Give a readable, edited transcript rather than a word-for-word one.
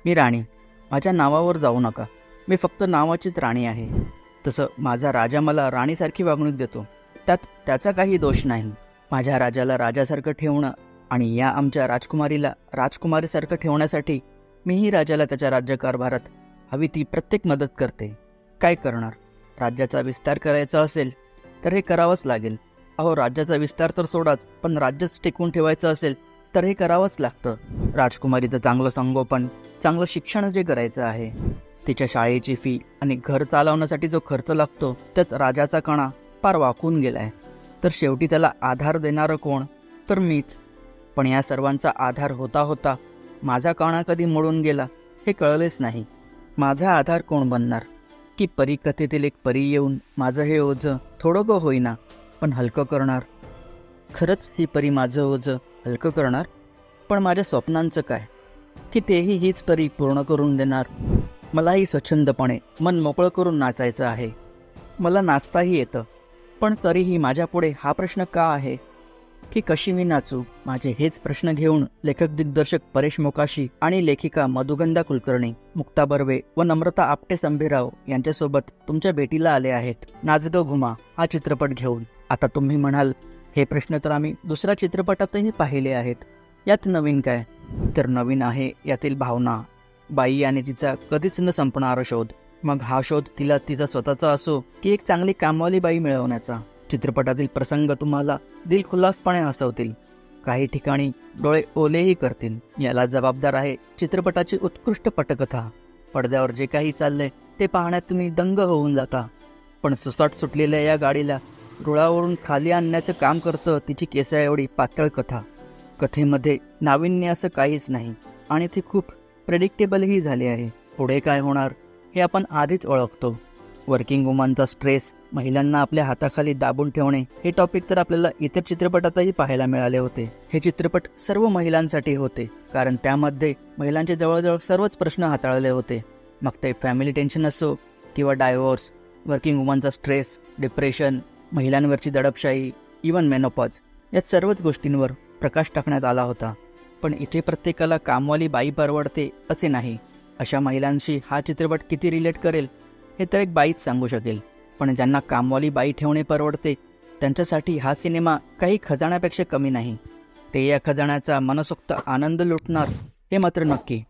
मी राणी. माझ्या नावावर जाऊ नका. मी फक्त नावाचीच राणी आहे. तसं माझा राजा मला राणीसारखी वागणूक देतो, त्यात त्याचा काही दोष नाही. माझ्या राजाला राजासारखं ठेवणं आणि या आमच्या राजकुमारीला राजकुमारीसारखं ठेवण्यासाठी मीही राजाला त्याच्या राज्यकारभारात हवी ती प्रत्येक मदत करते. काय करणार? राज्याचा विस्तार करायचा असेल तर हे करावंच लागेल. अहो, राज्याचा विस्तार तर सोडाच, पण राज्यच टिकवून ठेवायचं असेल तर हे करावंच लागतं. राजकुमारीचं चांगलं संगोपन, चांगलं शिक्षण जे करायचं आहे, तिच्या शाळेची फी आणि घर चालवण्यासाठी जो खर्च लागतो, त्यात राजाचा कणा फार वाकून गेलाय. तर शेवटी त्याला आधार देणारं कोण? तर मीच. पण या सर्वांचा आधार होता होता माझा कणा कधी मोडून गेला हे कळलेच नाही. माझा आधार कोण बनणार? की परीकथेतील एक परी येऊन माझं हे ओझं थोडं का होईना पण हलकं करणार? खरंच ही परी माझं ओझं हलकं करणार? पण माझ्या स्वप्नांचं काय? की तेही हीच परी पूर्ण करून देणार? मलाही स्वच्छंदपणे मन मोकळं करून नाचायचं आहे. मला नाचताही येतं, पण तरीही माझ्यापुढे हा प्रश्न का आहे की कशी मी नाचू? माझे हेच प्रश्न घेऊन लेखक दिग्दर्शक परेश मोकाशी आणि लेखिका मधुगंधा कुलकर्णी, मुक्ता बर्वे व नम्रता आपटे संभेराव यांच्यासोबत तुमच्या भेटीला आले आहेत नाच गं घुमा हा चित्रपट घेऊन. आता तुम्ही म्हणाल, हे प्रश्न तर आम्ही दुसऱ्या चित्रपटातही पाहिले आहेत, यात नवीन काय? तर नवीन आहे यातील भावना, बाई आणि तिचा कधीच न संपणारा शोध. मग हा शोध तिला तिचा स्वतःचा असो की एक चांगली कामवाली बाई मिळवण्याचा. चित्रपटातील प्रसंग तुम्हाला दिलखुलासपणे हसवतील, काही ठिकाणी डोळे ओलेही करतील. याला जबाबदार आहे चित्रपटाची उत्कृष्ट पटकथा. पडद्यावर जे काही चाललंय ते पाहण्यात तुम्ही दंग होऊन जाता. पण सुसाट सुटलेल्या या गाडीला रुळावरून खाली आणण्याचं काम करतं तिची केसा एवढी पातळ कथा. कथेमध्ये नाविन्य असं काहीच नाही आणि ती खूप प्रेडिक्टेबलही झाली आहे. पुढे काय होणार हे आपण आधीच ओळखतो. वर्किंग वुमनचा स्ट्रेस, महिलांना आपल्या हाताखाली दाबून ठेवणे, हे टॉपिक तर आपल्याला इतर चित्रपटातही पाहायला मिळाले होते. हे चित्रपट सर्व महिलांसाठी होते, कारण त्यामध्ये महिलांचे जवळजवळ सर्वच प्रश्न हाताळले होते. मग ते फॅमिली टेन्शन असो किंवा डायव्होर्स, वर्किंग वुमनचा स्ट्रेस, डिप्रेशन, महिलांवरची दडपशाही, इवन मेनोपॉज, या सर्वच गोष्टींवर प्रकाश टाकण्यात आला होता. पण इथे प्रत्येकाला कामवाली बाई परवडते असे नाही. अशा महिलांशी हा चित्रपट किती रिलेट करेल हे तर एक बाईच सांगू शकेल. पण ज्यांना कामवाली बाई ठेवणे परवडते त्यांच्यासाठी हा सिनेमा काही खजाण्यापेक्षा कमी नाही. ते या खजाण्याचा मनसोक्त आनंद लुटणार हे मात्र नक्की.